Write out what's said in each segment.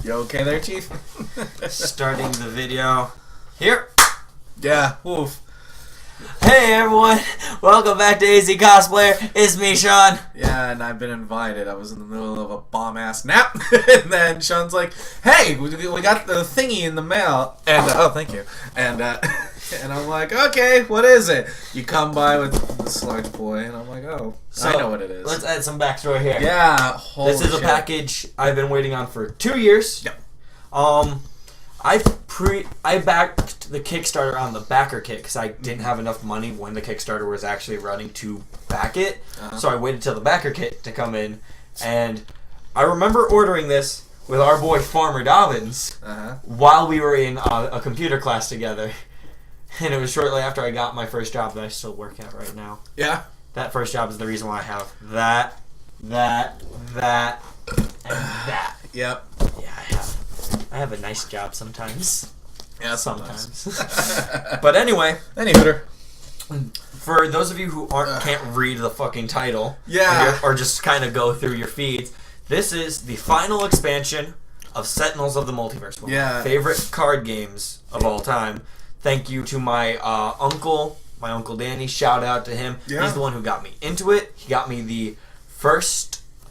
You okay there, Chief? Starting the video here. Yeah, woof. Hey everyone, welcome back to AZ Cosplayer. It's me, Sean. Yeah, and I've been invited. I was in the middle of a bomb-ass nap, and then Sean's like, "Hey, we got the thingy in the mail," and oh, thank you, and and I'm like, "Okay, what is it?" You come by with the sludge boy, and I'm like, "Oh, so, I know what it is." Let's add some backstory here. Yeah, holy this is a package I've been waiting on for 2 years. Yep. I backed the Kickstarter on the backer kit because I didn't have enough money when the Kickstarter was actually running to back it. So I waited till the backer kit to come in, and I remember ordering this with our boy Farmer Dobbins while we were in a computer class together. And it was shortly after I got my first job that I still work at right now. Yeah. That first job is the reason why I have that, and that. Yep. Yeah, I have a nice job sometimes. Yeah, sometimes. But anyway, Hooter. For those of you who can't read the fucking title, yeah, or just kind of go through your feeds, this is the final expansion of Sentinels of the Multiverse. One of my favorite card games of all time. Thank you to my uncle Danny. Shout out to him. Yeah. He's the one who got me into it. He got me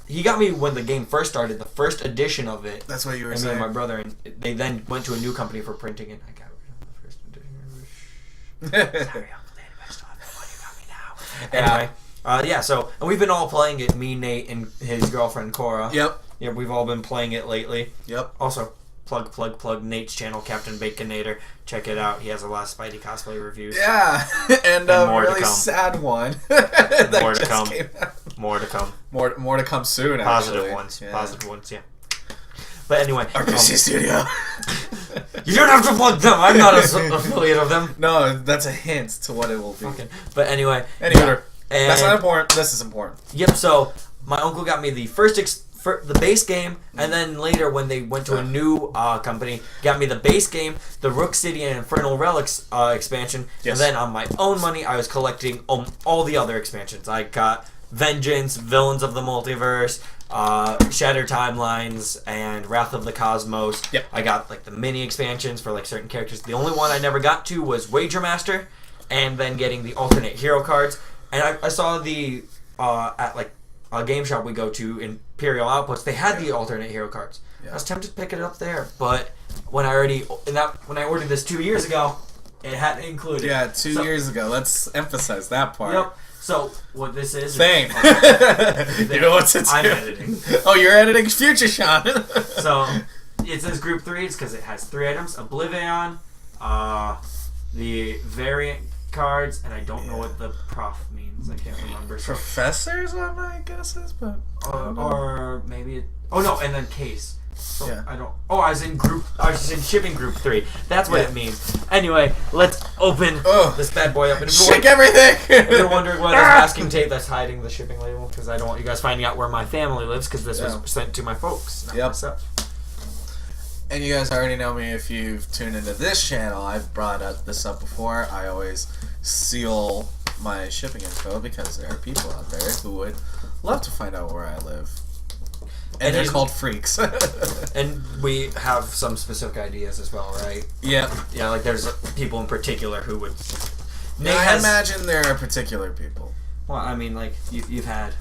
He got me when the game first started, the first edition of it. That's what you were saying. saying. Me and my brother, and they then went to a new company for printing it. I got rid of the first edition. Sorry, Uncle Danny, but I still have the one you got me now. Anyway, so and we've been all playing it. Me, Nate, and his girlfriend Cora. Yep. Yeah, we've all been playing it lately. Yep. Also, plug Nate's channel, Captain Baconator. Check it out. He has a lot of Spidey cosplay reviews. Yeah, and a really sad one. More to come. More to come. More to come soon. Positive actually. ones. Yeah. Positive ones. Yeah. But anyway, RPC Studio. You don't have to plug them. I'm not an affiliate of them. No, that's a hint to what it will be. Okay. But anyway. That's not important. This is important. Yep. So my uncle got me the the base game, and then later when they went to a new company, got me the base game, the Rook City and Infernal Relics expansion, and then on my own money, I was collecting all the other expansions. I got Vengeance, Villains of the Multiverse, Shattered Timelines, and Wrath of the Cosmos. Yep. I got like the mini expansions for like certain characters. The only one I never got to was Wager Master, and then getting the alternate hero cards. And I saw the at like a game shop we go to, Imperial Outpost, they had the alternate hero cards. Yeah. I was tempted to pick it up there, but when I ordered this 2 years ago, it hadn't included. Yeah, 2 years ago. Let's emphasize that part. Yep. So what this is? Same. You know what to do. I'm editing. Oh, you're editing future Sean. So it says Group 3. It's because it has 3 items: Oblivaeon, the variant cards, and I don't know what the prof means. I can't remember. So. Professors, are my guesses, but or maybe it. Oh no, and then case. So yeah. I don't. Oh, I was in shipping Group 3. That's what it means. Anyway, let's open this bad boy up. And shake everything. If you're wondering why there's masking tape, that's hiding the shipping label because I don't want you guys finding out where my family lives because this was sent to my folks. Not myself. And you guys already know me if you've tuned into this channel. I've brought this up before. I always seal my shipping info because there are people out there who would love to find out where I live. And they're called freaks. And we have some specific ideas as well, right? Yeah. Yeah, like there's people in particular who would... I imagine there are particular people. Well, I mean, like, you've had...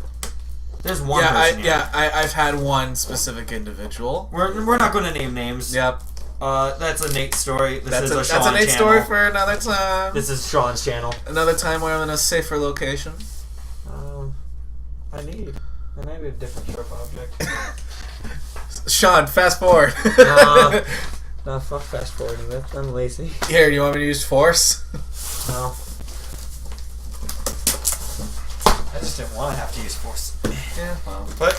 There's one person I've had one specific individual. We're not going to name names. Yep. that's a Nate story. That's a Nate story for another time. This is Sean's channel. Another time where I'm in a safer location. Maybe a different sharp object. Sean, fast forward. No, fuck fast forwarding. I'm lazy. Here, do you want me to use force? No. I just didn't want to have to use force. Yeah, well. But.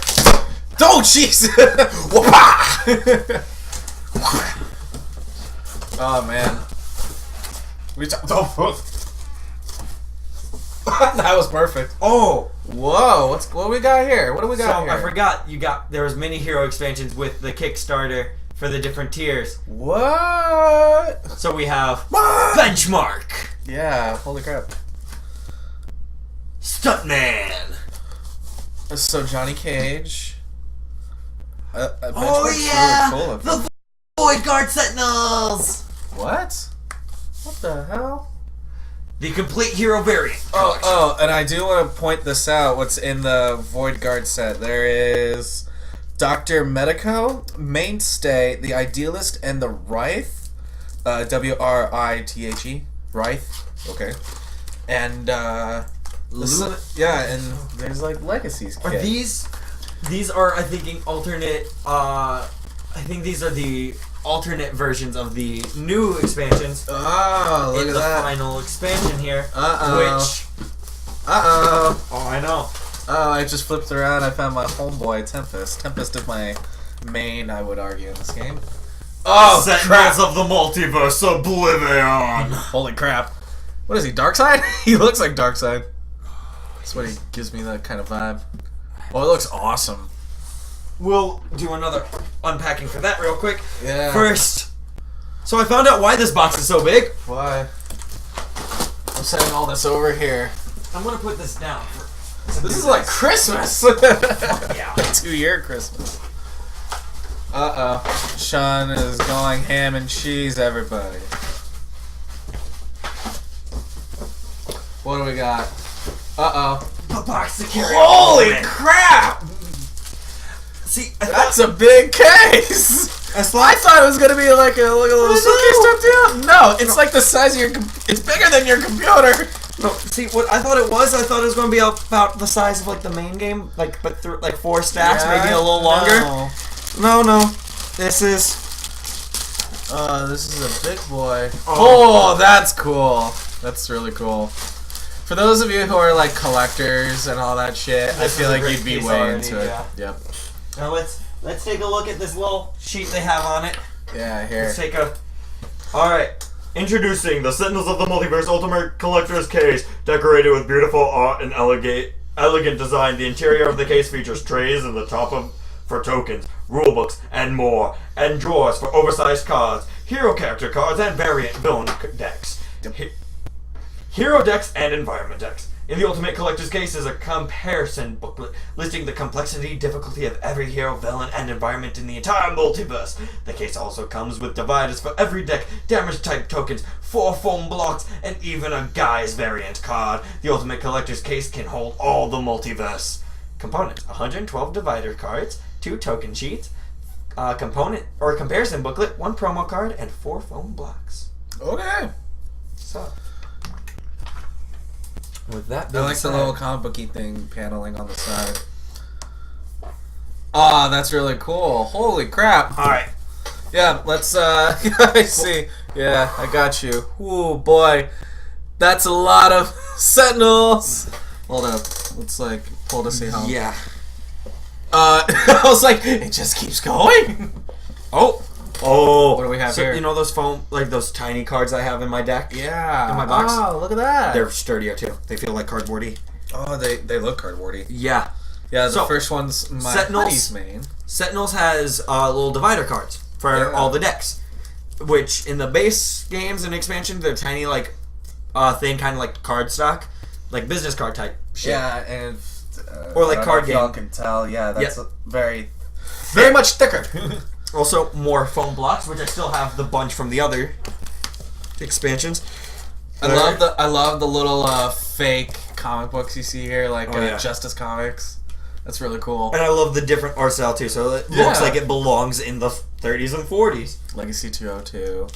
Oh, jeez! Oh, man. That was perfect. Oh! Whoa, what we got here? What do we got here? I forgot there was mini hero expansions with the Kickstarter for the different tiers. What? So we have Benchmark. Yeah, holy crap. Stuntman. So Johnny Cage. Oh yeah, really cool the Void Guard Sentinels. What? What the hell? The complete hero variant. Oh, and I do want to point this out. What's in the Void Guard set? There is Dr. Medico, Mainstay, the Idealist, and the Writhe. W-R-I-T-H-E. Writhe. Okay. And, and there's, like, Legacies kit. Are these are, I think, alternate, I think these are the alternate versions of the new expansions. Oh, look at that. The final expansion here. Uh-oh. Oh, I know. Oh, I just flipped around. I found my homeboy, Tempest. Tempest is my main, I would argue, in this game. Oh, Sentinels of the Multiverse, Oblivaeon. Holy crap. What is he, Darkseid? He looks like Darkseid. That's what he gives me, that kind of vibe. Oh, it looks awesome. We'll do another unpacking for that real quick. Yeah. First, so I found out why this box is so big. Why? I'm setting all this over here. I'm gonna put this down. This is like Christmas. Yeah. 2-year Christmas. Uh-oh. Sean is going ham and cheese, everybody. What do we got? Uh-oh. The box to carry. Holy crap! See, that's a big case! I thought it was gonna be like a little suitcase type deal. No, it's like the size of your it's bigger than your computer. No, see what I thought it was gonna be about the size of like the main game, like but through like 4 stacks, maybe a little longer. No. This is a big boy. Oh, that's cool. That's really cool. For those of you who are like collectors and all that shit, I feel like you'd be way into it. Yep. Now let's take a look at this little sheet they have on it. Yeah, here. Let's take a. All right. Introducing the Sentinels of the Multiverse Ultimate Collector's Case, decorated with beautiful art and elegant design. The interior of the case features trays in the top for tokens, rulebooks, and more, and drawers for oversized cards, hero character cards, and variant villain decks. Hero decks and environment decks. In the Ultimate Collector's Case is a comparison booklet listing the complexity, difficulty of every hero, villain, and environment in the entire multiverse. The case also comes with dividers for every deck, damage type tokens, 4 foam blocks, and even a Guy's variant card. The Ultimate Collector's Case can hold all the multiverse. Components: 112 divider cards, 2 token sheets, component or comparison booklet, 1 promo card, and 4 foam blocks. Okay. So. With that, I like the little comic booky thing paneling on the side. Ah, that's really cool. Holy crap! All right. Yeah, let's. I see. Yeah, I got you. Ooh, boy, that's a lot of Sentinels. Hold up. Let's like pull to see how. Yeah. I was like, it just keeps going. Oh, what do we have here? You know those foam, like those tiny cards I have in my deck? Yeah. In my box? Oh, look at that. They're sturdier too. They feel like cardboardy. Oh, they look cardboardy. Yeah. Yeah, the first one's my buddy's main. Sentinels has little divider cards for all the decks. Which, in the base games and expansion, they're tiny, like, thin, kind of like card stock. Like business card type shit. Yeah, and... or like card game. Y'all can tell, yeah, that's very much thicker. Also, more foam blocks, which I still have the bunch from the other expansions. I love the little fake comic books you see here, like Justice Comics. That's really cool. And I love the different art style too, so it looks like it belongs in the 30s and 40s. Legacy 202.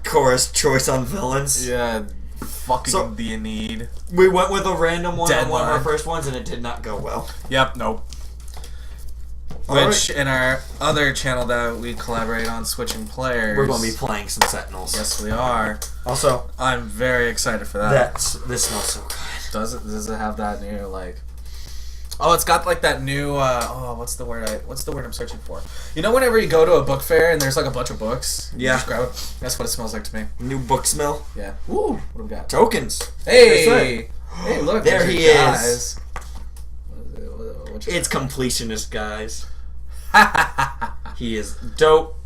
Chorus choice on villains. Yeah, fucking do you need? We went with a random one on one of our Deadline. first ones, and it did not go well. Yep, nope. Which, in our other channel that we collaborate on, Switching Players... We're going to be playing some Sentinels. Yes, we are. Also... I'm very excited for that. This smells so good. Does it have that new, like... Oh, it's got, like, that new, what's the word I'm searching for? You know whenever you go to a book fair and there's, like, a bunch of books? Yeah. You just grab it? That's what it smells like to me. New book smell? Yeah. Ooh, what do we got? Tokens. Hey! Hey, look. There he is. Guys. It's completionist, guys. He is dope.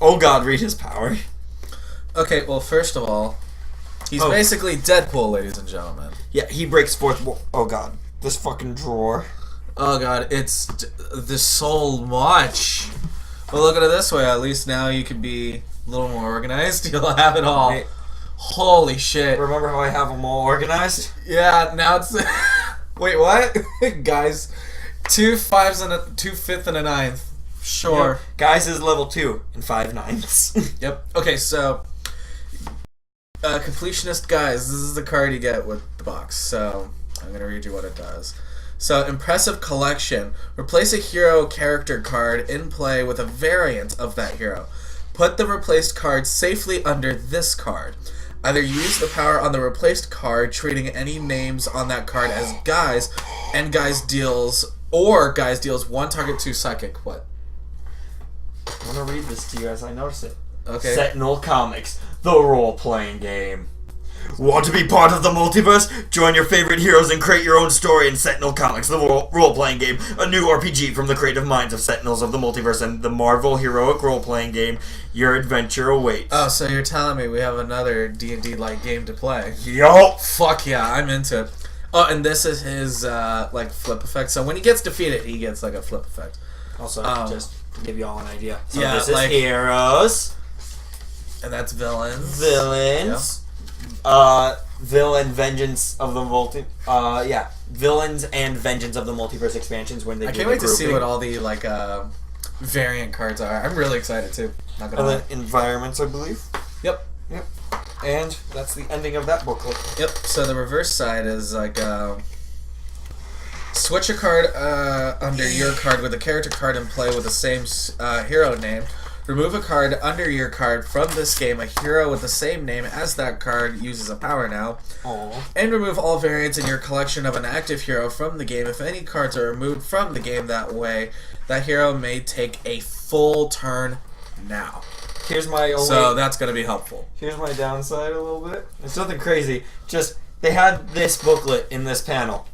Oh god, read his power. Okay, well, first of all, he's basically Deadpool, ladies and gentlemen. Yeah, he breaks fourth wall. Oh god. This fucking drawer. Oh god, there's so much. But look at it this way, at least now you can be a little more organized. You'll have it all. Hey, Holy shit. remember how I have them all organized? Yeah, now it's... Wait, what? Guys, 2 5s and 2 5th and a 9th. Sure. Yep. Guys is level 2 and 5 9s. Yep. Okay, so... completionist guys, this is the card you get with the box. So, I'm going to read you what it does. So, impressive collection. Replace a hero character card in play with a variant of that hero. Put the replaced card safely under this card. Either use the power on the replaced card, treating any names on that card as guys, and guys deals 1 target 2 psychic. What? I want to read this to you as I notice it. Okay. Sentinel Comics, the role-playing game. Want to be part of the multiverse? Join your favorite heroes and create your own story in Sentinel Comics, the role-playing game, a new RPG from the creative minds of Sentinels of the Multiverse and the Marvel heroic role-playing game. Your adventure awaits. Oh, so you're telling me we have another D&D-like game to play? Yup. Fuck yeah, I'm into it. Oh, and this is his, like, flip effect. So when he gets defeated, he gets, like, a flip effect. Also, just to give you all an idea. So yeah, this is like, heroes. And that's villains. Villains. Villain Vengeance of the Villains and Vengeance of the Multiverse expansions when they I do can't the wait to see grouping. what all the, like, variant cards are. I'm really excited, too. Not gonna lie. And then environments, I believe. Yep. Yep. And that's the ending of that booklet. Yep, so the reverse side is, like, switch a card under your card with a character card in play with the same hero name. Remove a card under your card from this game. A hero with the same name as that card uses a power now. Aww. And remove all variants in your collection of an active hero from the game. If any cards are removed from the game that way, that hero may take a full turn now. Here's my only... So that's going to be helpful. Here's my downside a little bit. It's nothing crazy. Just, they had this booklet in this panel.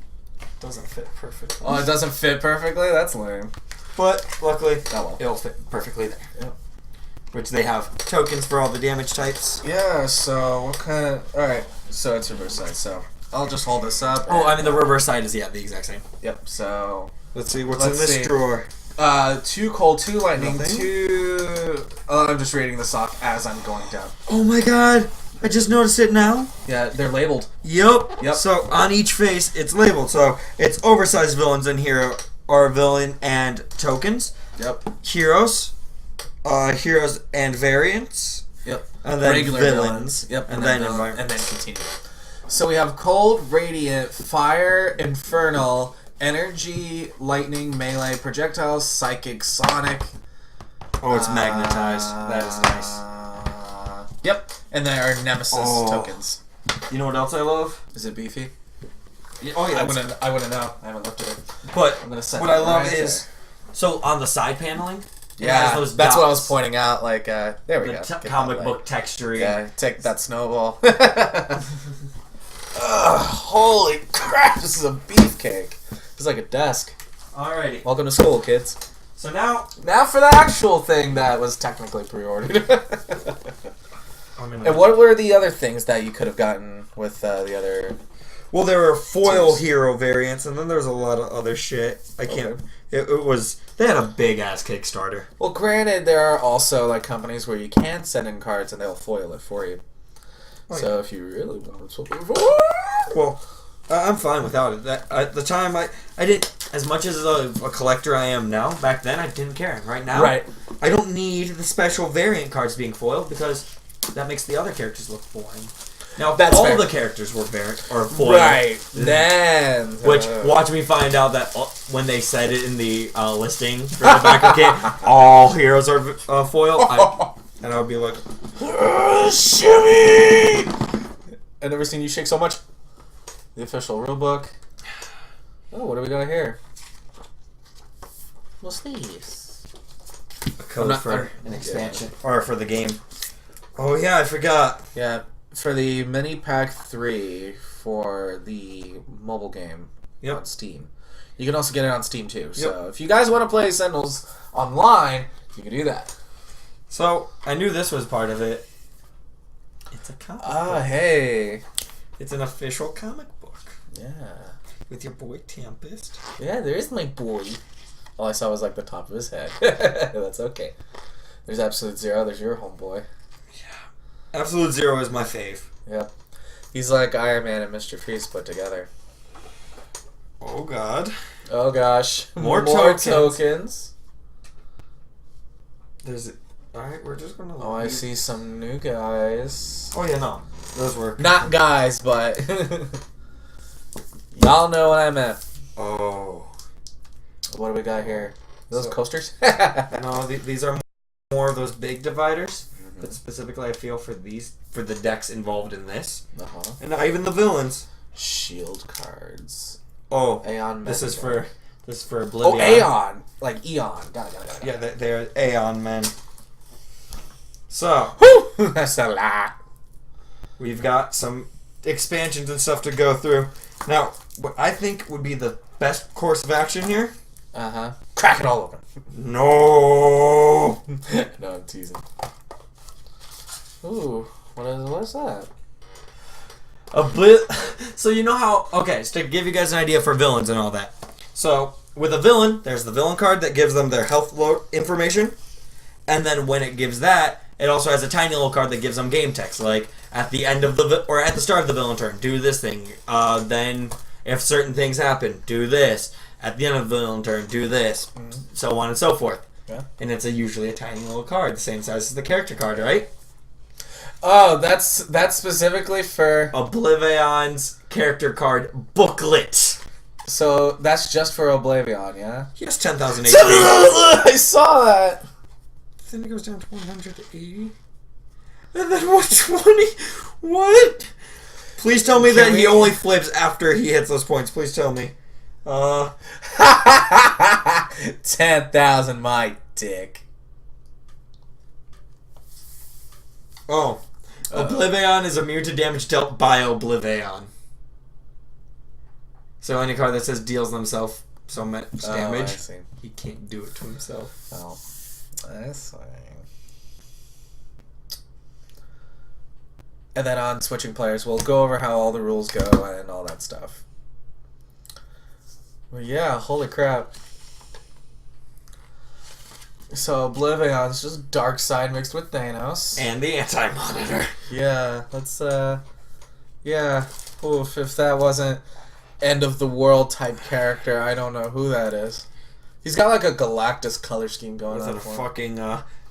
Doesn't fit perfectly. Oh, it doesn't fit perfectly? That's lame. But, luckily, Oh, well. it'll fit perfectly there. Yep. Which they have tokens for all the damage types. Yeah, so what kind of... Alright, so it's reverse side, so I'll just hold this up. Oh, I mean the reverse side is, the exact same. Yep, so... Let's see what's Let's in this see. drawer. 2 cold, 2 lightning, Nothing? 2... Oh, I'm just reading this off as I'm going down. Oh my god! I just noticed it now. Yeah, they're labeled. Yep. Yep. So on each face, it's labeled. So it's oversized villains in here, or villain and tokens. Yep. Heroes, heroes and variants. Yep. And then Regular villains. Yep. And then villain, environment. and then continue. So we have cold, radiant, fire, infernal, energy, lightning, melee, projectile, psychic, sonic. Oh, it's magnetized. That is nice. Yep. And there are nemesis tokens. You know what else I love? Is it beefy? Oh yeah. I wouldn't know. I haven't looked at it. But I'm gonna set what it I love right is so on the side paneling. it Yeah, has those that's what I dots. was pointing out. Like, there we The go. Get comic that book light. texture. Yeah, take that snowball. Holy crap! This is a beefcake. It's like a desk. Alrighty. Welcome to school, kids. So now For the actual thing that was technically pre-ordered. I'm gonna. And what were the other things that you could have gotten with the other? Well, there were foil Teams. hero variants, and then there's a lot of other shit. I can't. Okay. It was. They had a big ass Kickstarter. Well, granted, there are also like companies where you can send in cards and they'll foil it for you. Oh, So if you really want to, Well, I'm fine without it. At the time, I didn't. As much as a collector I am now, back then I didn't care. Right now, right? I don't need the special variant cards being foiled because that makes the other characters look boring. Now, if That's all fair. the characters were variant or foiled, Right. Then. which watch me find out that when they said it in the listing for the back of the kit, all heroes are foil, and I would be like, shimmy! I've never seen you shake so much. The official rulebook. Oh, what do we got here? What's these? a code not- for I'm- an expansion or for the game. Oh yeah, I forgot. Yeah, for the mini pack 3 for the mobile game Yep. on Steam. You can also get it on Steam too. So if you guys want to play Sentinels online, you can do that. So I knew this was part of it. It's a comic book. Hey. It's an official comic book. Yeah. With your boy Tempest. Yeah, there is my boy. All I saw was like the top of his head. That's okay. There's Absolute Zero. There's your homeboy. Yeah. Absolute Zero is my fave. Yep. He's like Iron Man and Mr. Freeze put together. Oh, God. Oh, gosh. More tokens. There's... Alright, we're just gonna... Oh, I see some new guys. Oh, yeah, no. Those work. Not guys, but... Y'all know what I meant. Oh. What do we got here? Those coasters? No, these are more of those big dividers. Mm-hmm. But specifically, I feel for the decks involved in this. Uh-huh. And not even the villains. Shield cards. Oh, Aeon. This is for Oblivion. Oh, Aeon. Like Eon. Got it. Yeah, they're Aeon men. So. Whew! That's a lot. We've got some expansions and stuff to go through. Now, what I think would be the best course of action here. Uh-huh. Crack it all open. No. No, I'm teasing. Ooh, what is that? So you know how... Okay, so to give you guys an idea for villains and all that. So, with a villain, there's the villain card that gives them their health information. And then when it gives that, it also has a tiny little card that gives them game text. Like, at the end of or at the start of the villain turn, do this thing. Then, if certain things happen, do this. At the end of the villain turn, do this. Mm-hmm. So on and so forth. Yeah. And it's usually a tiny little card, the same size as the character card, right? Oh, that's specifically for... Oblivion's character card booklet. So that's just for Oblivion, yeah? He has 10,000 HP. I saw that! Then it goes down to 180. And then 120. What? Please tell me that he only flips after he hits those points. Please tell me. 10,000, my dick. Oh. Oblivion is immune to damage dealt by Oblivion. So any card that says deals themselves so much damage, he can't do it to himself. Oh. That's fine. And then on switching players, we'll go over how all the rules go and all that stuff. Well, yeah, holy crap. So Oblivion's just dark side mixed with Thanos. And the anti-monitor. Yeah, let's, yeah. Oof, if that wasn't end of the world type character, I don't know who that is. He's got like a Galactus color scheme going on. With a fucking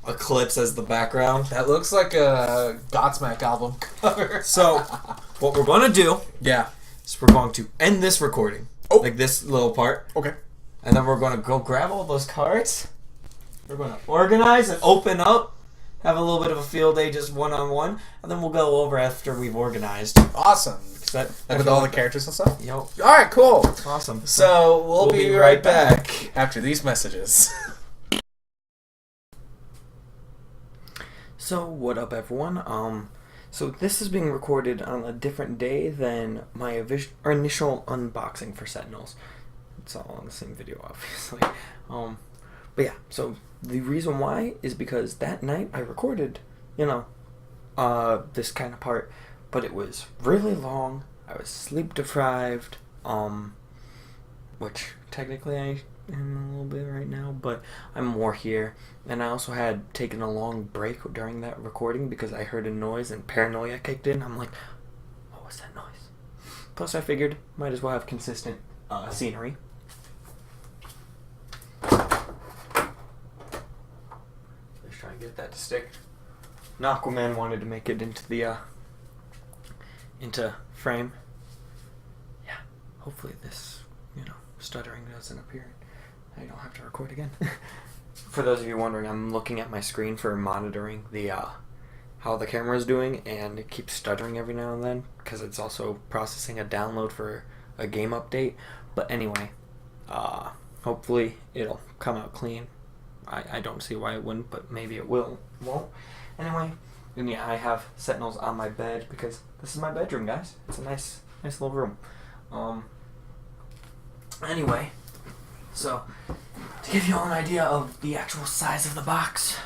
eclipse as the background. That looks like a Godsmack album cover. So, what we're going to do... Yeah. Is we're going to end this recording. Oh. Like this little part. Okay. And then we're going to go grab all those cards. We're going to organize and open up. Have a little bit of a field day just one-on-one. And then we'll go over after we've organized. Awesome. Like with all the characters and stuff? Yep. Alright, cool. Awesome. So, we'll be right back after these messages. So, what up, everyone? So this is being recorded on a different day than my initial unboxing for Sentinels. It's all on the same video, obviously. But yeah, so the reason why is because that night I recorded, this kind of part, but it was really long. I was sleep deprived, which technically I am a little bit right now, but I'm more here. And I also had taken a long break during that recording because I heard a noise and paranoia kicked in. I'm like, what was that noise? Plus I figured, might as well have consistent scenery. Let's try and get that to stick. Aquaman wanted to make it into the into frame. Yeah, hopefully this, stuttering doesn't appear. I don't have to record again. For those of you wondering, I'm looking at my screen for monitoring the how the camera is doing, and it keeps stuttering every now and then because it's also processing a download for a game update. But anyway, hopefully it'll come out clean. I don't see why it wouldn't, but maybe it won't. Anyway, and yeah, I have Sentinels on my bed because this is my bedroom, guys. It's a nice little room. Anyway, so to give you all an idea of the actual size of the box,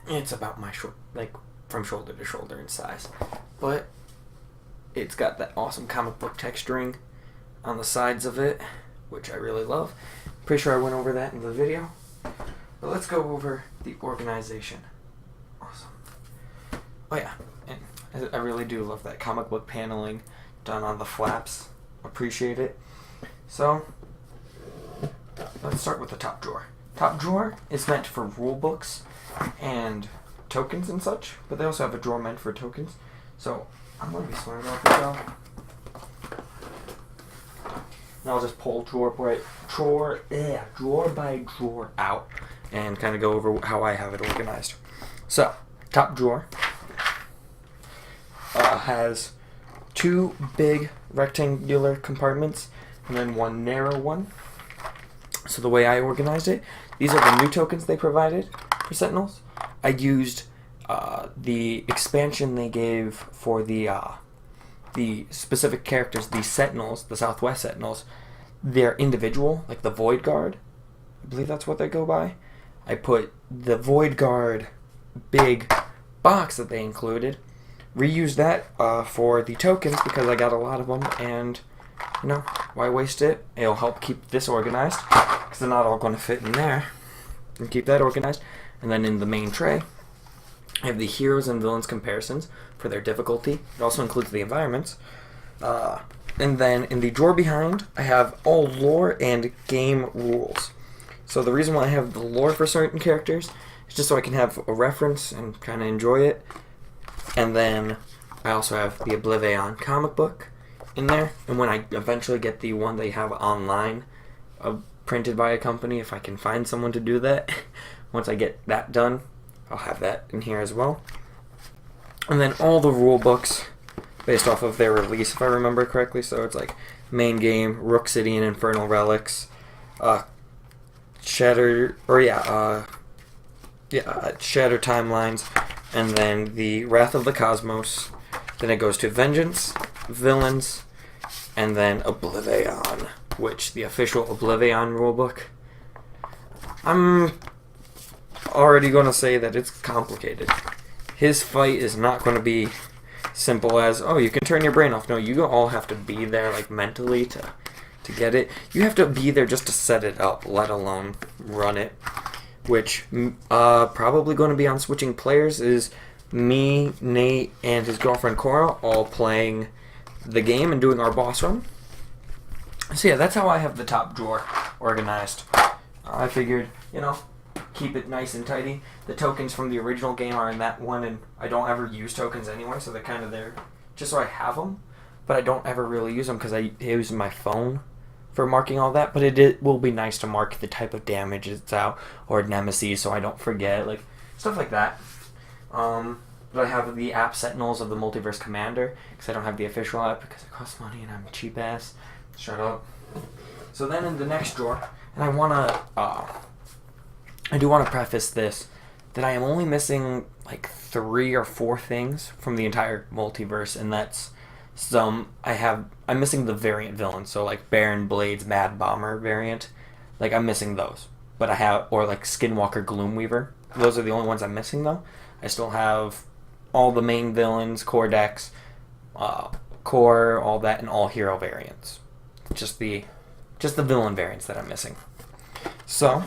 it's about my from shoulder to shoulder in size, but it's got that awesome comic book texturing on the sides of it, which I really love. Pretty sure I went over that in the video. But let's go over the organization. Awesome. Oh yeah, and I really do love that comic book paneling done on the flaps. Appreciate it. So, let's start with the top drawer. Top drawer is meant for rule books and tokens and such, but they also have a drawer meant for tokens. So, I'm going to be smart about this now. And I'll just pull drawer by drawer out and kind of go over how I have it organized. So, top drawer has two big rectangular compartments and then one narrow one. So the way I organized it, these are the new tokens they provided for Sentinels. I used the expansion they gave for the specific characters, the Sentinels, the Southwest Sentinels. They're individual, like the Void Guard. I believe that's what they go by. I put the Void Guard big box that they included, reused that for the tokens because I got a lot of them, and you know, why waste it? It'll help keep this organized because they're not all going to fit in there, and keep that organized. And then in the main tray, I have the heroes and villains comparisons for their difficulty. It also includes the environments. And then in the drawer behind, I have all lore and game rules. So the reason why I have the lore for certain characters is just so I can have a reference and kind of enjoy it. And then I also have the Oblivaeon comic book in there. And when I eventually get the one they have online, printed by a company, if I can find someone to do that, once I get that done, I'll have that in here as well. And then all the rule books based off of their release, if I remember correctly. So it's like main game, Rook City and Infernal Relics, Shattered Timelines, and then the Wrath of the Cosmos. Then it goes to Vengeance, Villains, and then Oblivaeon, which the official Oblivaeon rulebook. I'm already going to say that it's complicated. His fight is not going to be simple as, oh, you can turn your brain off. No, you all have to be there, like, mentally to get it. You have to be there just to set it up, let alone run it. Which, probably going to be on switching players is me, Nate, and his girlfriend Cora all playing the game and doing our boss run. So yeah, that's how I have the top drawer organized. I figured, you know, keep it nice and tidy. The tokens from the original game are in that one, and I don't ever use tokens anyway, so they're kind of there just so I have them. But I don't ever really use them because I use my phone for marking all that. But it will be nice to mark the type of damage it's out, or nemesis, so I don't forget, like stuff like that. But I have the app Sentinels of the Multiverse Commander because I don't have the official app because it costs money and I'm a cheap ass. Shut up. So then in the next drawer, and I do want to preface this, that I am only missing like 3 or 4 things from the entire multiverse, and that's I'm missing the variant villains, so like Baron Blade's Mad Bomber variant, like I'm missing those. But I have, or like Skinwalker Gloomweaver, those are the only ones I'm missing though. I still have all the main villains, core decks, core, all that, and all hero variants. Just the villain variants that I'm missing. So,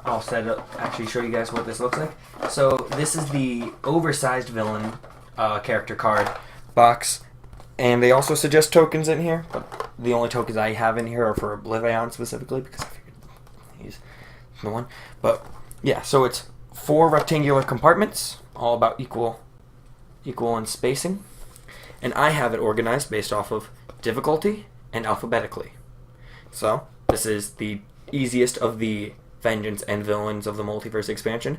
I'll set up, actually show you guys what this looks like. So this is the oversized villain character card box, and they also suggest tokens in here, but the only tokens I have in here are for Oblivaeon specifically because I figured he's the one. But yeah, so it's 4 rectangular compartments, all about equal in spacing, and I have it organized based off of difficulty and alphabetically. So this is the easiest of the Vengeance and Villains of the Multiverse expansion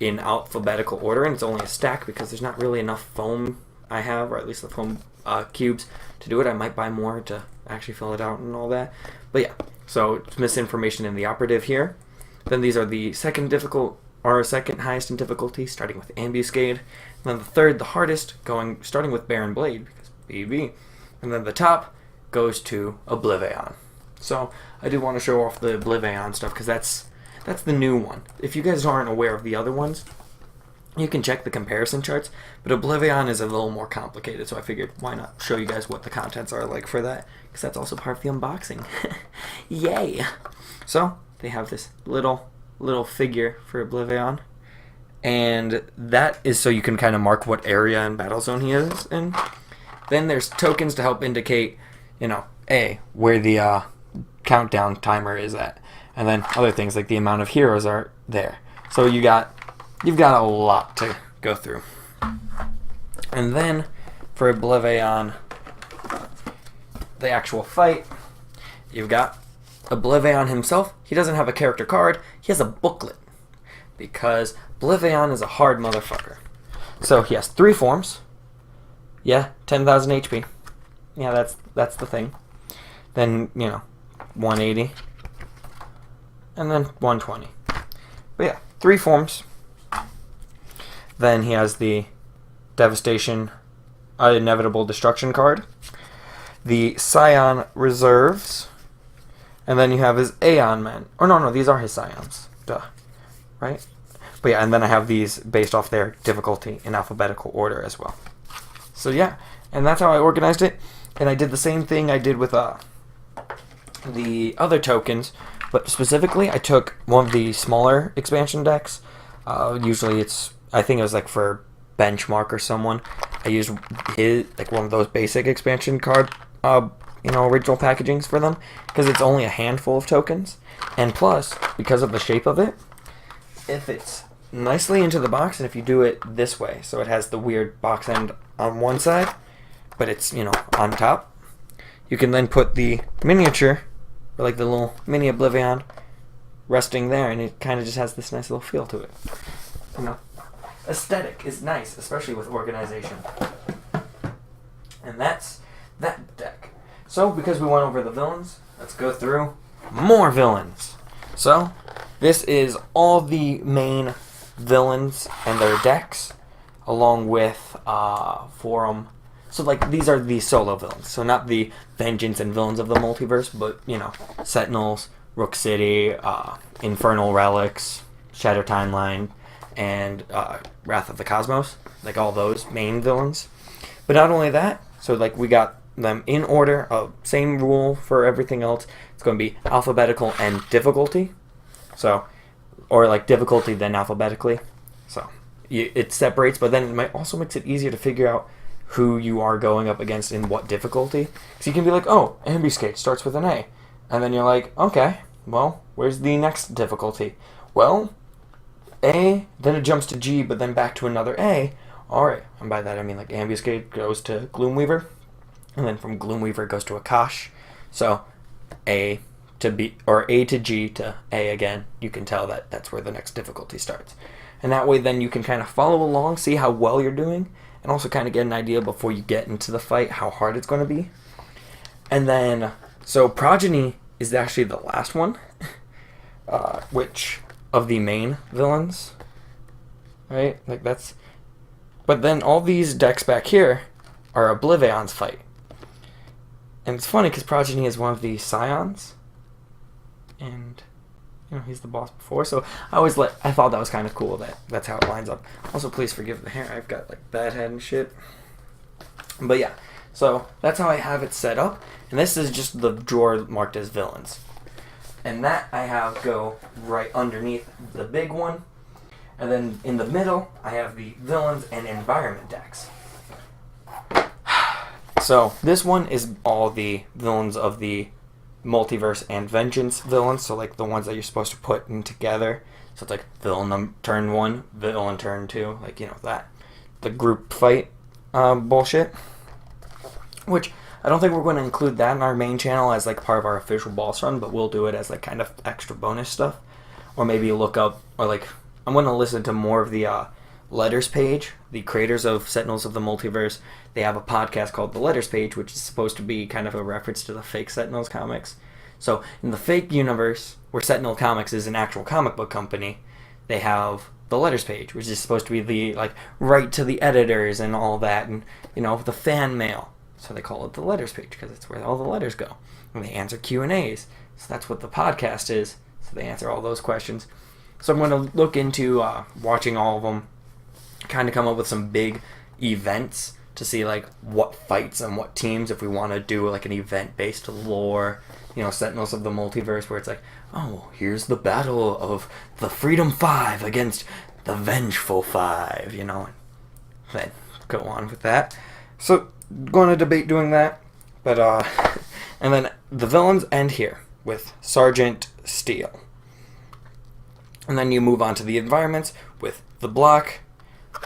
in alphabetical order, and it's only a stack because there's not really enough foam I have, or at least the foam cubes to do it. I might buy more to actually fill it out and all that. But yeah, so it's misinformation in the operative here. Then these are the second highest in difficulty, starting with Ambuscade. And then the third, the hardest, starting with Baron Blade, because BB. And then the top goes to Oblivaeon. So I do want to show off the Oblivaeon stuff because that's the new one. If you guys aren't aware of the other ones, You can check the comparison charts, but Oblivaeon is a little more complicated, so I figured why not show you guys what the contents are like for that, because that's also part of the unboxing. Yay! So, they have this little figure for Oblivaeon, and that is so you can kind of mark what area and battle zone he is in. Then there's tokens to help indicate, where the countdown timer is at, and then other things like the amount of heroes are there. So you've got a lot to go through. And then for Oblivaeon, the actual fight, you've got Oblivaeon himself. He doesn't have a character card. He has a booklet because Oblivaeon is a hard motherfucker. So he has 3 forms. Yeah, 10,000 HP. Yeah, that's the thing. Then, 180. And then 120. But yeah, 3 forms. Then he has the Devastation, Inevitable Destruction card. The Scion Reserves. And then you have his Aeon Men. Or no, these are his Scions. Duh. Right? But yeah, and then I have these based off their difficulty in alphabetical order as well. So yeah, and that's how I organized it. And I did the same thing I did with the other tokens, but specifically I took one of the smaller expansion decks. Usually I think it was like for Benchmark or someone. I used one of those basic expansion card, original packagings for them, because it's only a handful of tokens. And plus, because of the shape of it, it fits nicely into the box, and if you do it this way, so it has the weird box end on one side, but it's, on top, you can then put the miniature, or like the little mini Oblivaeon, resting there, and it kind of just has this nice little feel to it. Aesthetic is nice, especially with organization. And that's that deck. So, because we went over the villains, let's go through more villains. So, this is all the main villains and their decks, along with Forum. So, these are the solo villains. So, not the Vengeance and Villains of the Multiverse, but, Sentinels, Rook City, Infernal Relics, Shadow Timeline, and Wrath of the Cosmos. Like, all those main villains. But not only that, so, we got them in order, same rule for everything else. It's going to be alphabetical and difficulty. So, or difficulty then alphabetically. So, it separates, but then it might also makes it easier to figure out who you are going up against in what difficulty. Because you can be like, oh, Ambuscade starts with an A. And then you're like, okay, well, where's the next difficulty? Well, A, then it jumps to G, but then back to another A. Alright, and by that I mean Ambuscade goes to Gloomweaver, and then from Gloomweaver it goes to Akash. So, A to B, or A to G to A again, you can tell that that's where the next difficulty starts. And that way then you can kind of follow along, see how well you're doing, and also kind of get an idea before you get into the fight how hard it's going to be. And then, so Progeny is actually the last one, which of the main villains, right? But then all these decks back here are Oblivaeon's fight. And it's funny because Progeny is one of the Scions. And, he's the boss before. So I thought that was kind of cool that's how it lines up. Also, please forgive the hair. I've got, bad head and shit. But yeah, so that's how I have it set up. And this is just the drawer marked as villains. And that I have go right underneath the big one. And then in the middle, I have the villains and environment decks. So this one is all the villains of the Multiverse and Vengeance villains. So the ones that you're supposed to put in together. So it's villain turn 1, villain turn 2. That. The group fight bullshit. Which I don't think we're going to include that in our main channel as part of our official boss run. But we'll do it as kind of extra bonus stuff. Or maybe look up, or I'm going to listen to more of the Letters page. The creators of Sentinels of the Multiverse, they have a podcast called The Letters page, which is supposed to be kind of a reference to the fake Sentinels comics. So, in the fake universe, where Sentinel Comics is an actual comic book company, they have The Letters page, which is supposed to be the, right to the editors and all that, and, the fan mail. So they call it The Letters page, because it's where all the letters go. And they answer Q&As. So that's what the podcast is. So they answer all those questions. So I'm going to look into watching all of them kind of come up with some big events to see like what fights and what teams, if we want to do like an event based lore, Sentinels of the Multiverse, where it's like, oh, here's the battle of the Freedom 5 against the Vengeful 5, and then go on with that. So going to debate doing that, but and then the villains end here with Sergeant Steel, and then you move on to the environments with the block.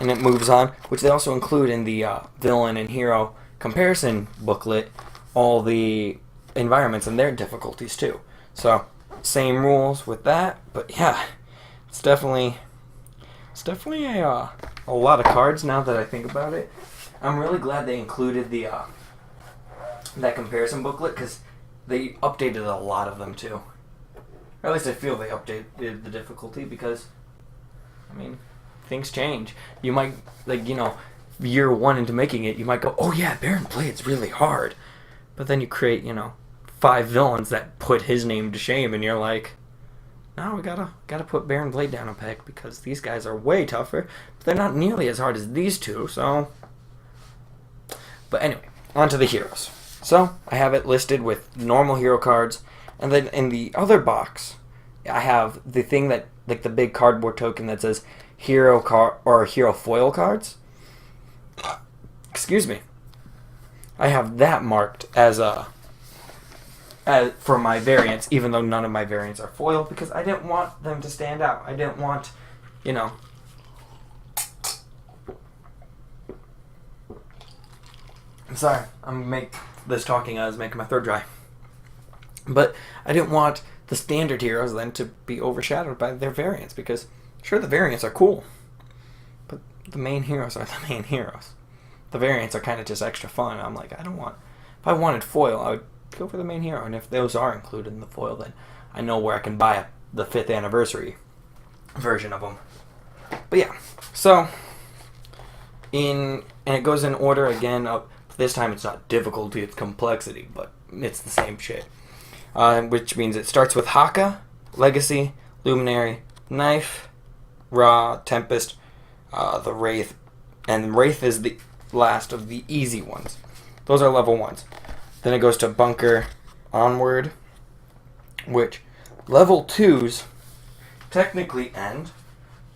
And it moves on, which they also include in the villain and hero comparison booklet, all the environments and their difficulties too. So same rules with that, but yeah, it's definitely a lot of cards now that I think about it. I'm really glad they included the that comparison booklet, because they updated a lot of them too. Or at least I feel they updated the difficulty, because things change. You might, year one into making it, you might go, oh yeah, Baron Blade's really hard. But then you create, 5 villains that put his name to shame, and you're like, no, we gotta put Baron Blade down a peg, because these guys are way tougher, but they're not nearly as hard as these two, so... But anyway, on to the heroes. So, I have it listed with normal hero cards, and then in the other box, I have the thing that, the big cardboard token that says hero card or hero foil cards. Excuse me. I have that marked as for my variants, even though none of my variants are foil, because I didn't want them to stand out. I didn't want, I'm sorry. This talking is making my throat dry. But I didn't want the standard heroes then to be overshadowed by their variants, because sure, the variants are cool, but the main heroes are the main heroes. The variants are kind of just extra fun. I'm like, if I wanted foil, I would go for the main hero, and if those are included in the foil, then I know where I can buy the 5th anniversary version of them. But yeah, so and it goes in order again. This time it's not difficulty, it's complexity, but it's the same shit. Which means it starts with Haka, Legacy, Luminary, Knife, Ra, Tempest, the Wraith, and Wraith is the last of the easy ones. Those are level 1s. Then it goes to Bunker, Onward, which level 2s technically end,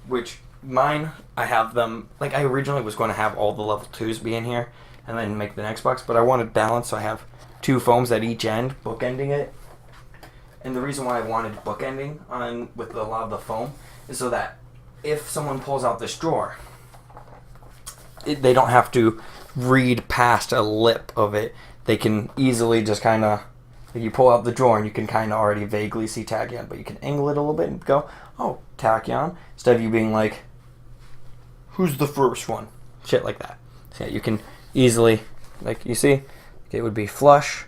which mine, I have them, I originally was going to have all the level 2s be in here and then make the next box, but I wanted balance, so I have 2 foams at each end, bookending it. And the reason why I wanted bookending with a lot of the foam is so that if someone pulls out this drawer, they don't have to read past a lip of it. They can easily just kind of, you pull out the drawer and you can kind of already vaguely see Tachyon, but you can angle it a little bit and go, oh, Tachyon, instead of you being like, who's the first one? Shit like that. So yeah, you can easily, you see, it would be flush,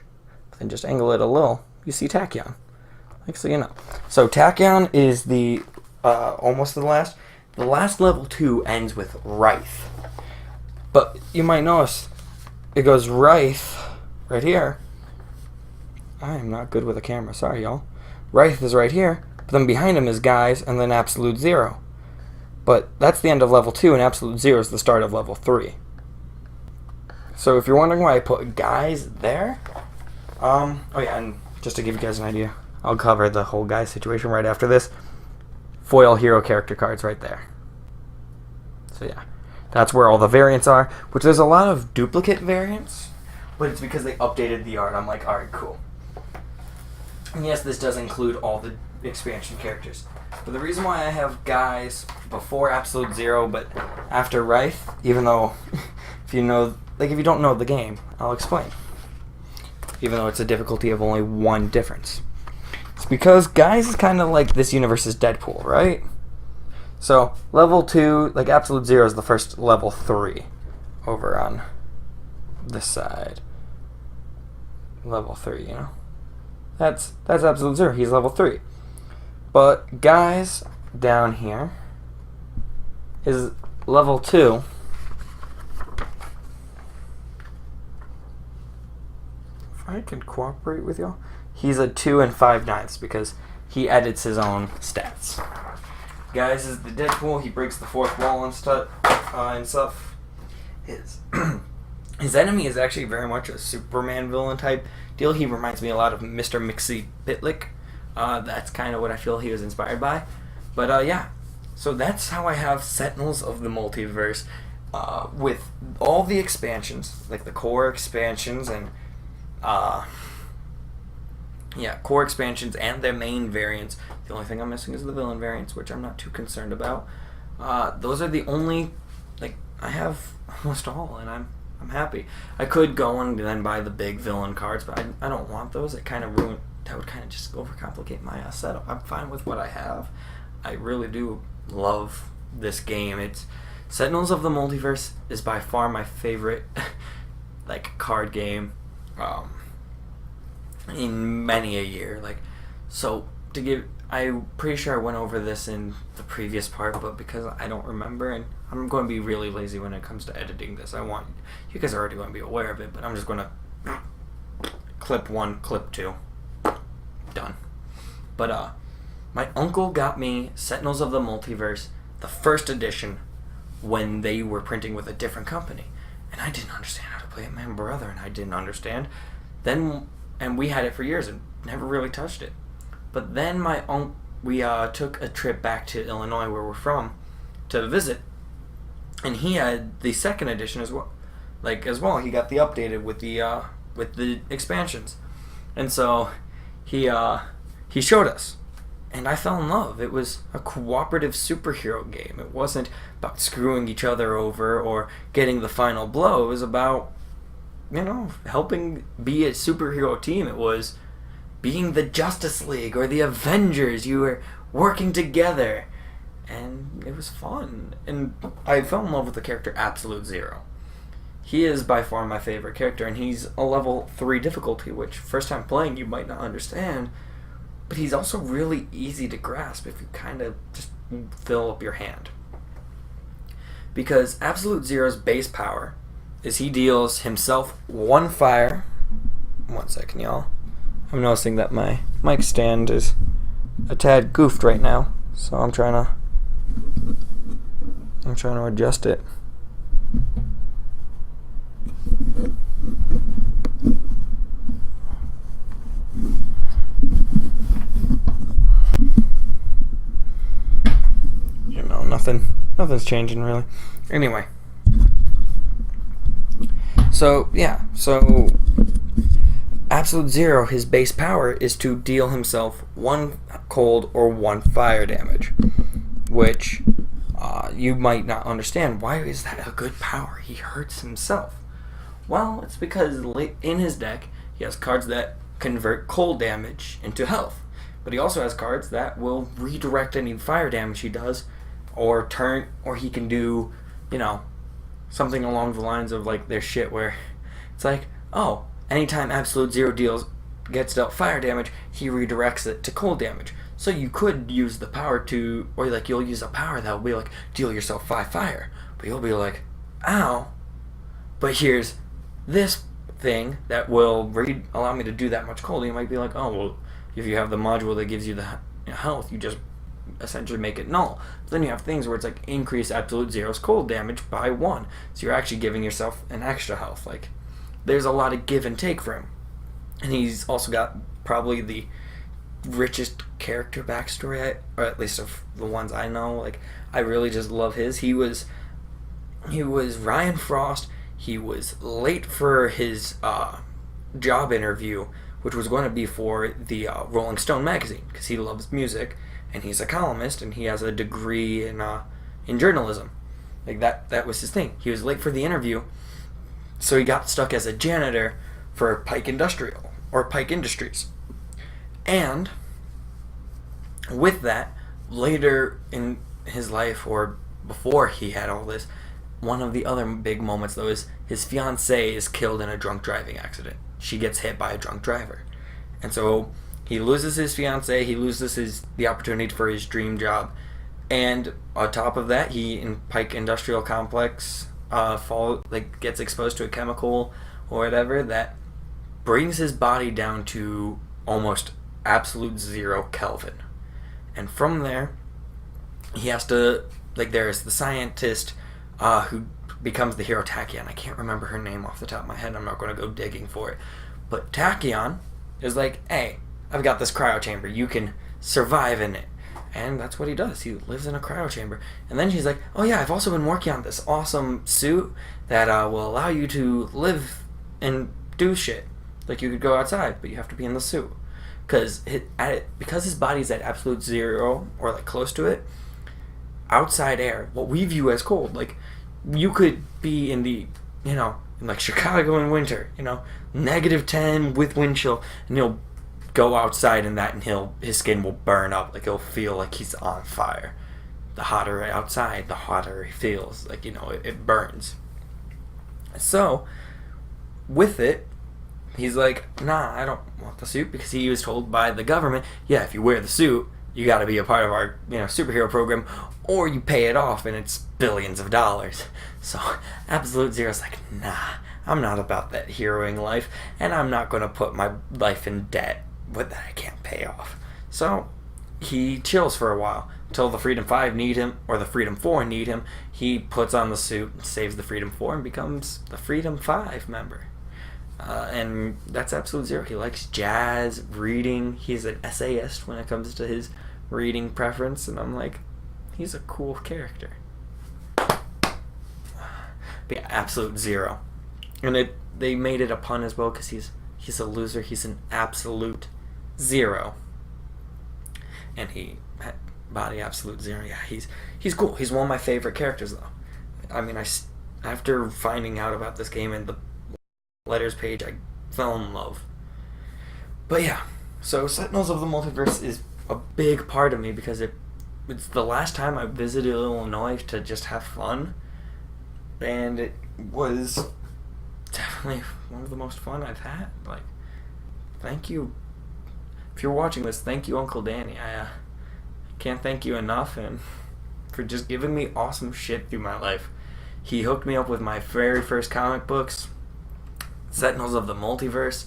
then just angle it a little, you see Tachyon. So So Tachyon is the almost the last. The last level 2 ends with Wraith. But you might notice it goes Wraith right here. I am not good with a camera, sorry y'all. Wraith is right here, but then behind him is Guise and then Absolute Zero. But that's the end of level 2, and Absolute Zero is the start of level 3. So if you're wondering why I put Guise there, oh yeah, and just to give you guys an idea, I'll cover the whole Guise situation right after this. Foil hero character cards right there. So yeah, that's where all the variants are, which there's a lot of duplicate variants, but it's because they updated the art. I'm like, alright, cool. And yes, this does include all the expansion characters. But the reason why I have Guise before Absolute Zero, but after Wraith, even though, if you don't know the game, I'll explain. Even though it's a difficulty of only 1 difference. It's because Guise is kind of like this universe's Deadpool, right? So, level 2, Absolute Zero is the first level 3 over on this side. Level 3, That's Absolute Zero, he's level 3. But Guise down here is level 2. If I can cooperate with y'all. He's a 2 and 5/9 because he edits his own stats. Guise is the Deadpool. He breaks the 4th wall and stuff. and stuff. His enemy is actually very much a Superman villain type deal. He reminds me a lot of Mr. Mixie Pitlick. That's kind of what I feel he was inspired by. But yeah, so that's how I have Sentinels of the Multiverse with all the expansions, like the core expansions and core expansions and their main variants. The only thing I'm missing is the villain variants, which I'm not too concerned about. Those are the only, like, I have almost all, and I'm happy. I could go and then buy the big villain cards, but I don't want those. That would kind of just overcomplicate my setup. I'm fine with what I have. I really do love this game. It's Sentinels of the Multiverse is by far my favorite like card game in many a year. Like, so to give, I'm pretty sure I went over this in the previous part, but because I don't remember, and I'm going to be really lazy when it comes to editing this, I want you guys are already going to be aware of it, but I'm just going to clip 1, clip 2, done. But my uncle got me Sentinels of the Multiverse, the first edition, when they were printing with a different company, and I didn't understand how to play it. My brother and I didn't understand. And we had it for years and never really touched it. But then we took a trip back to Illinois, where we're from, to visit, and he had the second edition as well. He got the updated with the expansions, and so he showed us, and I fell in love. It was a cooperative superhero game. It wasn't about screwing each other over or getting the final blow. It was about, helping be a superhero team. It was being the Justice League or the Avengers. You were working together, and it was fun. And I fell in love with the character Absolute Zero. He is by far my favorite character, and he's a level 3 difficulty, which first time playing you might not understand, but he's also really easy to grasp if you kind of just fill up your hand. Because Absolute Zero's base power is he deals himself 1 fire. 1 second, y'all. I'm noticing that my mic stand is a tad goofed right now, so I'm trying to adjust it. Nothing's changing really. Anyway. So Absolute Zero, his base power is to deal himself 1 cold or 1 fire damage, which you might not understand. Why is that a good power? He hurts himself. Well, it's because in his deck he has cards that convert cold damage into health, but he also has cards that will redirect any fire damage he does, or he can do, something along the lines of like their shit where it's like, oh, anytime Absolute Zero gets dealt fire damage, he redirects it to cold damage. So you could use the power you'll use a power that will be like, deal yourself 5 fire, but you'll be like, ow, but here's this thing that will allow me to do that much cold. You might be like, oh, well, if you have the module that gives you the health, you just essentially make it null. But then you have things where it's like increase Absolute Zero's cold damage by 1, so you're actually giving yourself an extra health. Like, there's a lot of give and take for him, and he's also got probably the richest character backstory, or at least of the ones I know. Like, I really just love his. He was Ryan Frost. He was late for his job interview, which was going to be for the Rolling Stone magazine, because he loves music, and he's a columnist, and he has a degree in journalism. Like, that was his thing. He was late for the interview, so he got stuck as a janitor for Pike Industries. And with that, later in his life, or before he had all this, one of the other big moments, though, is his fiancée is killed in a drunk driving accident. She gets hit by a drunk driver. And so he loses his fiancée, he loses the opportunity for his dream job, and on top of that, he, in Pike Industrial Complex, gets exposed to a chemical or whatever that brings his body down to almost Absolute Zero Kelvin. And from there, he has to, there's the scientist who becomes the hero Tachyon. I can't remember her name off the top of my head. I'm not going to go digging for it. But Tachyon is like, hey, I've got this cryo chamber. You can survive in it. And that's what he does. He lives in a cryo chamber. And then she's like, oh yeah, I've also been working on this awesome suit that will allow you to live and do shit. Like you could go outside, but you have to be in the suit. Because his body's at absolute zero, or like close to it, outside air, what we view as cold, like you could be in the, in like Chicago in winter, -10 with wind chill, and he'll go outside in that, and his skin will burn up, like he'll feel like he's on fire. The hotter outside, the hotter he feels, like it burns. So with it, he's like, nah, I don't want the suit, because he was told by the government, yeah, if you wear the suit, you got to be a part of our superhero program, or you pay it off, and it's billions of dollars. So Absolute Zero's like, nah, I'm not about that heroing life, and I'm not going to put my life in debt that I can't pay off. So he chills for a while until the Freedom 5 need him, or the Freedom 4 need him. He puts on the suit, saves the Freedom 4, and becomes the Freedom 5 member. And that's Absolute Zero. He likes jazz, reading. He's an essayist when it comes to his reading preference, and I'm like, he's a cool character. But yeah, Absolute Zero. And they made it a pun as well, because he's a loser. He's an absolute zero. And body Absolute Zero. Yeah, he's cool. He's one of my favorite characters, though. I mean, after finding out about this game and the letters page, I fell in love. But yeah, so Sentinels of the Multiverse is a big part of me, because it's the last time I visited Illinois to just have fun, and it was definitely one of the most fun I've had. Like, thank you. If you're watching this, thank you, Uncle Danny. I can't thank you enough, and for just giving me awesome shit through my life. He hooked me up with my very first comic books, Sentinels of the Multiverse,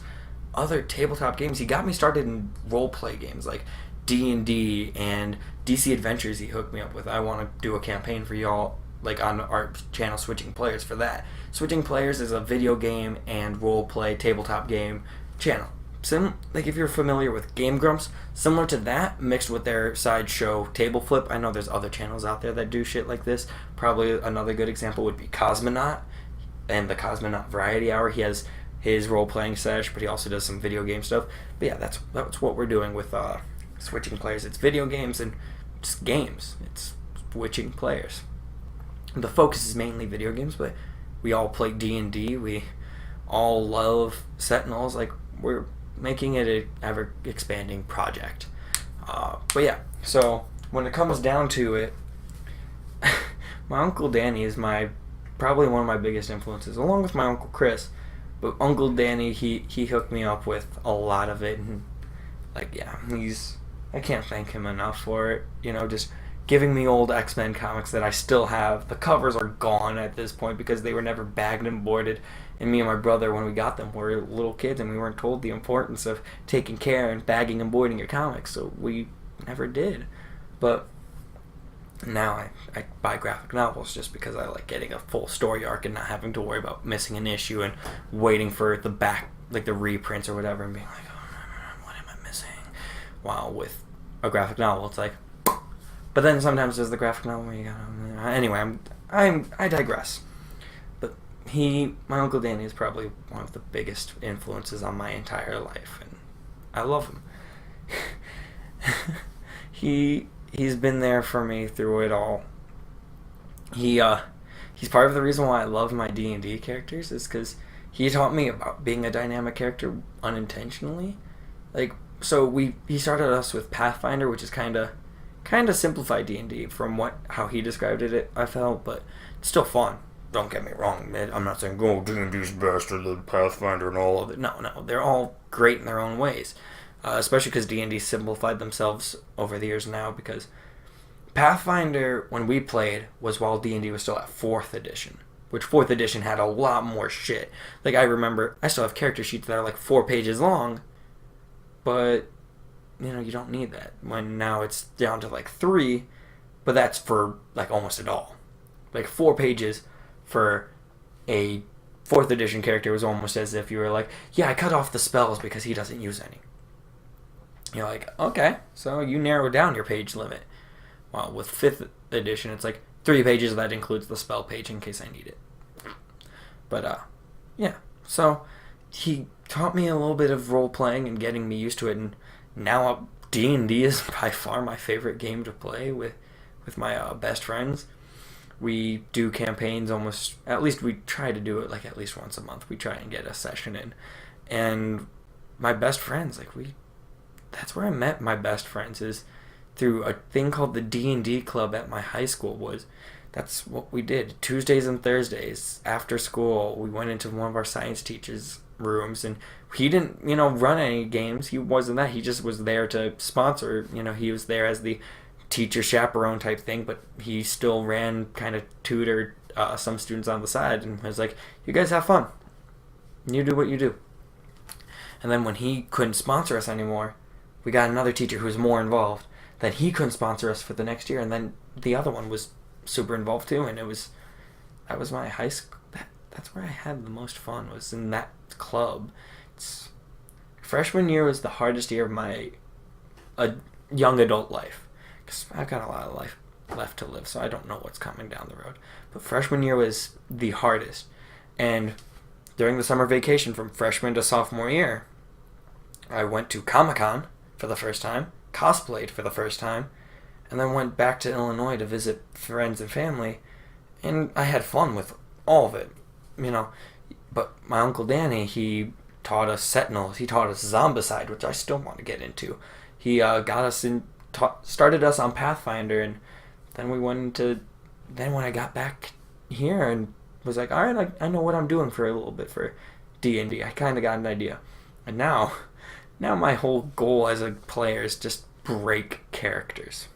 other tabletop games. He got me started in role-play games like D&D and DC Adventures. He hooked me up with. I want to do a campaign for y'all, like on our channel, Switching Players, for that. Switching Players is a video game and role-play tabletop game channel. Like if you're familiar with Game Grumps, similar to that, mixed with their side show Table Flip. I know there's other channels out there that do shit like this. Probably another good example would be Cosmonaut and the Cosmonaut Variety Hour. He has his role-playing sesh, but he also does some video game stuff. But yeah, that's what we're doing with Switching Players. It's video games and just games. It's switching players. The focus is mainly video games, but we all play D&D. We all love Sentinels. Like, we're making it an ever-expanding project. But yeah, so when it comes down to it, my Uncle Danny is probably one of my biggest influences, along with my Uncle Chris. But Uncle Danny, he hooked me up with a lot of it, and like, yeah, I can't thank him enough for it. Just giving me old X-Men comics that I still have. The covers are gone at this point because they were never bagged and boarded. And me and my brother, when we got them, were little kids, and we weren't told the importance of taking care and bagging and boarding your comics, so we never did. But now I buy graphic novels just because I like getting a full story arc and not having to worry about missing an issue and waiting for the back, like the reprints or whatever, and being like, oh, what am I missing? While with a graphic novel, it's like, but then sometimes there's the graphic novel where you gotta, anyway, I digress. But my Uncle Danny is probably one of the biggest influences on my entire life, and I love him. He's been there for me through it all. He's part of the reason why I love my D&D characters, is because he taught me about being a dynamic character unintentionally. Like, so he started us with Pathfinder, which is kind of simplified D&D from how he described it, I felt, but it's still fun. Don't get me wrong, man. I'm not saying, oh, D&D's better than Pathfinder and all of it. No, they're all great in their own ways. Especially because D&D simplified themselves over the years now, because Pathfinder, when we played, was while D&D was still at 4th edition, which 4th edition had a lot more shit. Like, I remember, I still have character sheets that are like 4 pages long, but, you don't need that. When now it's down to like 3, but that's for like almost it all. like 4 pages for a 4th edition character was almost as if you were like, yeah, I cut off the spells because he doesn't use any. You're like, okay, so you narrow down your page limit. Well, with 5th edition, it's like 3 pages, that includes the spell page in case I need it. But, yeah. So, he taught me a little bit of role-playing and getting me used to it, and now D&D is by far my favorite game to play with my best friends. We do campaigns almost, at least we try to do it like at least once a month. We try and get a session in. And my best friends, like that's where I met my best friends, is through a thing called the D&D club at my high school. That's what we did. Tuesdays and Thursdays after school, we went into one of our science teachers' rooms, and he didn't, run any games. He wasn't that. He just was there to sponsor. He was there as the teacher chaperone type thing, but he still kind of tutored some students on the side, and was like, you guys have fun. You do what you do. And then when he couldn't sponsor us anymore, we got another teacher who was more involved. Then he couldn't sponsor us for the next year, and then the other one was super involved too, and that was my high school. That's where I had the most fun, was in that club. Freshman year was the hardest year of my young adult life, because I've got a lot of life left to live, so I don't know what's coming down the road. But freshman year was the hardest, and during the summer vacation from freshman to sophomore year, I went to Comic-Con for the first time, cosplayed for the first time, and then went back to Illinois to visit friends and family, and I had fun with all of it, But my Uncle Danny, he taught us Sentinels, he taught us Zombicide, which I still want to get into. He got us started us on Pathfinder, and then we went into, then when I got back here and was like, all right, I know what I'm doing for a little bit for D&D. I kind of got an idea. And now my whole goal as a player is just break characters.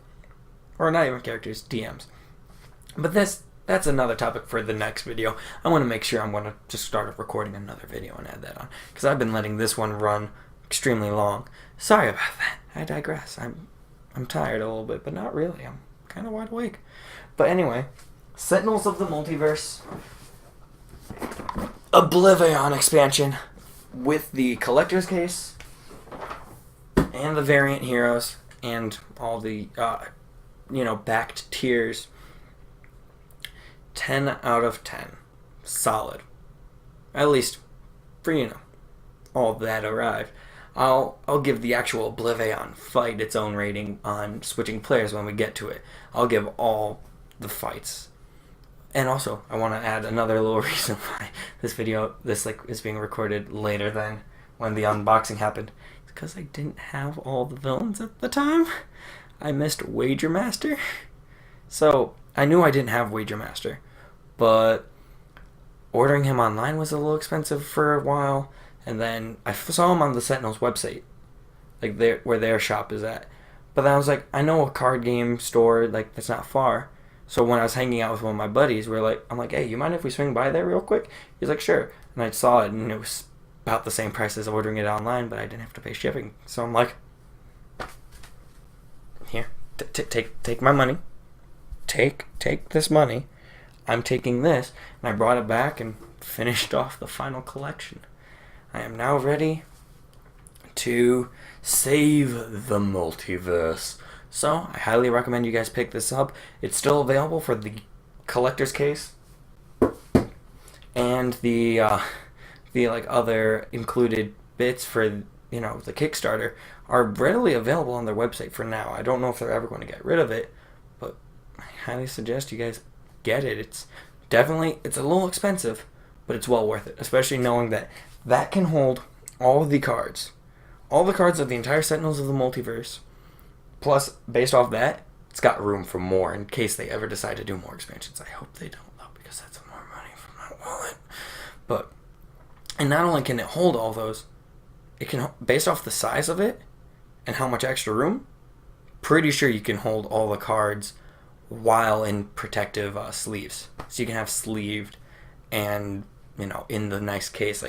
Or not even characters, DMs. But that's another topic for the next video. I want to make sure I'm going to just start recording another video and add that on, because I've been letting this one run extremely long. Sorry about that. I digress. I'm tired a little bit, but not really. I'm kind of wide awake. But anyway, Sentinels of the Multiverse, Oblivaeon expansion with the collector's case and the variant heroes and all the backed tiers. 10 out of 10. Solid. At least for, all that arrived. I'll give the actual Oblivaeon fight its own rating on switching players when we get to it. I'll give all the fights. And also, I want to add another little reason why this is being recorded later than when the unboxing happened. It's because I didn't have all the villains at the time. I missed Wager Master. So, I knew I didn't have Wager Master, but ordering him online was a little expensive for a while, and then I saw him on the Sentinels website, like where their shop is at. But then I was like, I know a card game store that's not far. So when I was hanging out with one of my buddies, I'm like, hey, you mind if we swing by there real quick? He's like, sure. And I saw it, and it was about the same price as ordering it online, but I didn't have to pay shipping. So I'm like, here, take my money. Take this money. I'm taking this. And I brought it back and finished off the final collection. I am now ready to save the multiverse. So, I highly recommend you guys pick this up. It's still available for the collector's case. And the other included bits for, the Kickstarter are readily available on their website for now. I don't know if they're ever going to get rid of it, but I highly suggest you guys get it. It's a little expensive, but it's well worth it, especially knowing that can hold all of the cards. All the cards of the entire Sentinels of the Multiverse. Plus, based off that, it's got room for more in case they ever decide to do more expansions. I hope they don't, though, because that's more money from my wallet. And not only can it hold all those, it can, based off the size of it and how much extra room, pretty sure you can hold all the cards while in protective sleeves. So you can have sleeved and, in the nice case,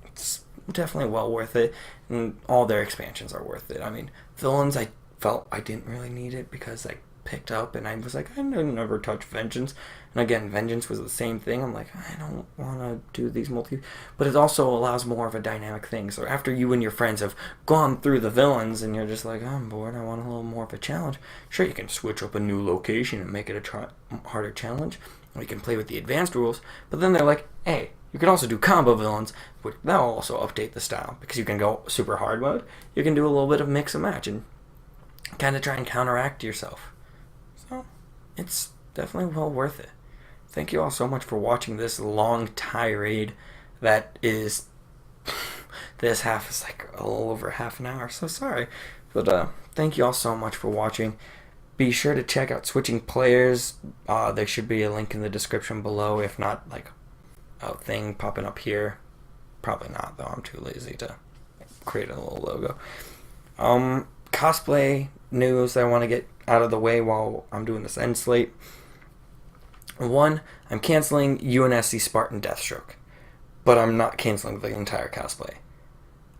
it's definitely well worth it. And all their expansions are worth it. I mean, villains, I felt I didn't really need it because I picked up, and I was like, I never touch Vengeance. And again, Vengeance was the same thing. I'm like, I don't want to do these but it also allows more of a dynamic thing. So after you and your friends have gone through the villains, and you're just like, I'm bored, I want a little more of a challenge. Sure, you can switch up a new location and make it a harder challenge. We can play with the advanced rules, but then they're like, hey, you can also do combo villains, which that'll also update the style, because you can go super hard mode. You can do a little bit of mix and match and kind of try and counteract yourself. So it's definitely well worth it. Thank you all so much for watching this long tirade that is this half is like a little over half an hour, so sorry. But thank you all so much for watching. Be sure to check out Switching Players. There should be a link in the description below, if not like a thing popping up here. Probably not, though. I'm too lazy to create a little logo. Cosplay news that I want to get out of the way while I'm doing this end slate. 1, I'm canceling UNSC Spartan Deathstroke, but I'm not canceling the entire cosplay.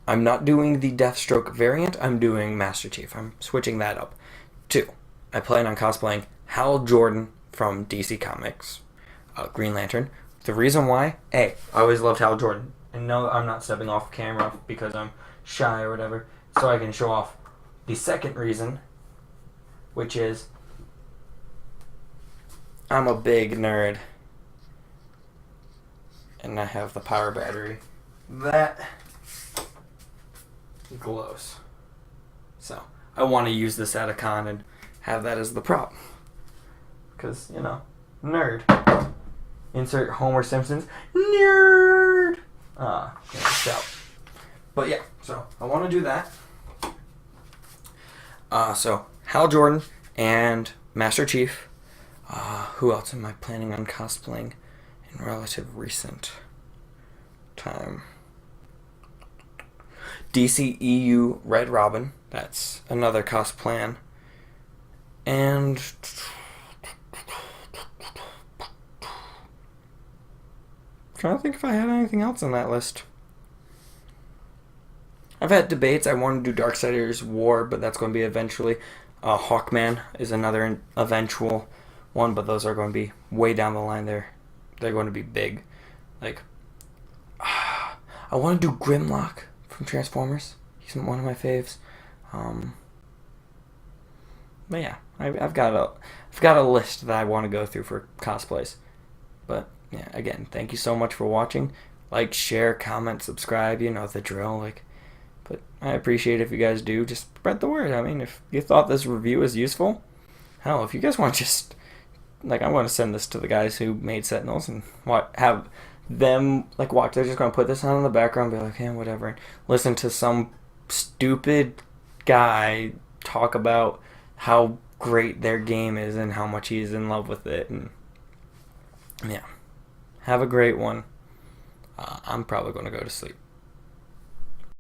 I'm not doing the Deathstroke variant, I'm doing Master Chief. I'm switching that up. 2, I plan on cosplaying Hal Jordan from DC Comics, Green Lantern. The reason why, I always loved Hal Jordan. And no, I'm not stepping off camera because I'm shy or whatever, so I can show off the second reason, which is I'm a big nerd, and I have the power battery that glows. So I want to use this at a con and have that as the prop, because, you know, nerd. Insert Homer Simpson's nerd. So, but yeah, so I want to do that. So Hal Jordan and Master Chief. Who else am I planning on cosplaying in relative recent time? DCEU Red Robin. That's another cosplan. And trying to think if I had anything else on that list. I've had debates. I want to do Darksiders War, but that's going to be eventually. Hawkman is another eventual one, but those are going to be way down the line. They're going to be big. Like, I want to do Grimlock from Transformers. He's one of my faves. But yeah, I've got a list that I want to go through for cosplays. But yeah, again, thank you so much for watching. Like, share, comment, subscribe. You know the drill. But I appreciate if you guys do. Just spread the word. I mean, if you thought this review was useful, hell, if you guys want to just, like, I want to send this to the guys who made Sentinels and have them, like, watch. They're just going to put this on in the background and be like, yeah, whatever. And listen to some stupid guy talk about how great their game is and how much he's in love with it. And yeah, have a great one. I'm probably going to go to sleep.